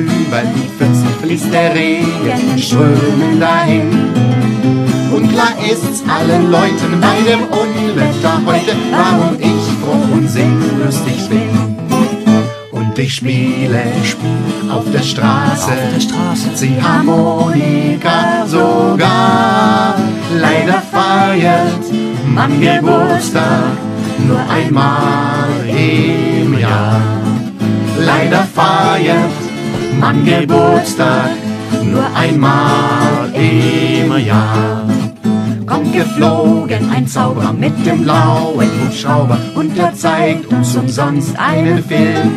über die Pfützen fließt der Regen in Strömen dahin. Und klar ist's allen Leuten bei dem Unwetter heute, warum ich froh und singlustig bin. Und ich spiele auf der Straße Ziehharmonika sogar. Leider feiert man Geburtstag nur einmal im Jahr. Leider feiert man Geburtstag nur einmal im Jahr. Kommt geflogen ein Zauberer mit dem blauen Hubschrauber und er zeigt uns umsonst einen Film.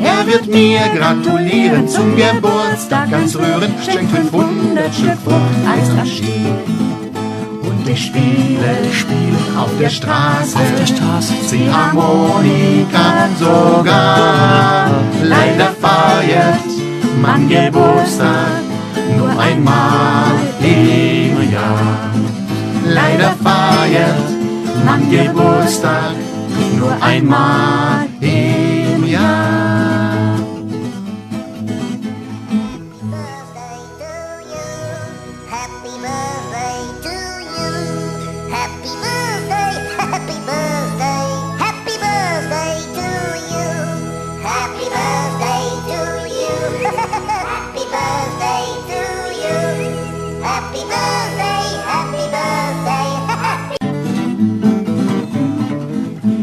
Er wird mir gratulieren zum Geburtstag ganz rührend, schenkt 500 Stück Frucht als Abschied. Und ich spiele auf der Straße Ziehharmonika sogar. Leider feiert man Geburtstag nur einmal im Jahr. Leider feiert man Geburtstag nur einmal im Jahr.